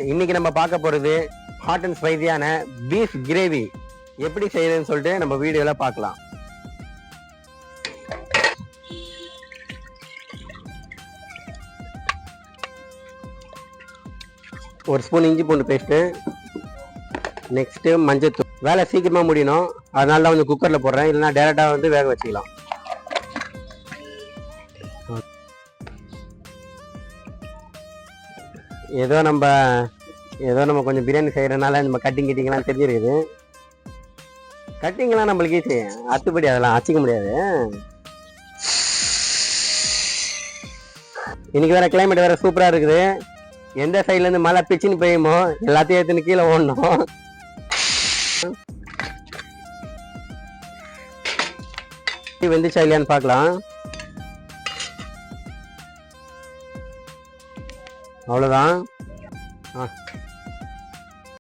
இன்னைக்கு நம்ம பார்க்க போறது ஹாட் அண்ட் ஸ்பைசியான பீஃப் கிரேவி எப்படி செய்யறதுன்னு சொல்லிட்டு நம்ம வீடியோல பார்க்கலாம். ஒரு ஸ்பூன் இஞ்சி பூண்டு பேஸ்ட்டு, நெக்ஸ்ட்டு மஞ்சத்தூள். வேலை சீக்கிரமா முடியணும், அதனால தான் வந்து குக்கரில் போடுறேன், இல்லைன்னா டேரெக்டாக வந்து வேக வச்சுக்கலாம். ஏதோ நம்ம கொஞ்சம் பிரியாணி செய்கிறனால நம்ம கட்டிங்லாம் தெரிஞ்சிருக்குது. கட்டிங்லாம் நம்மளுக்கு ஈஸி, அத்துப்படி அதெல்லாம் அச்சிக்க முடியாது. இன்னைக்கு வேற கிளைமேட் வேற சூப்பராக இருக்குது. எந்த சைட்லேருந்து மழை பிச்சுன்னு பெய்யுமோ எல்லாத்தையும் எடுத்துன்னு கீழே ஓடணும். வெந்துச்சா இல்லையான்னு பார்க்கலாம். அவ்வளோதான்.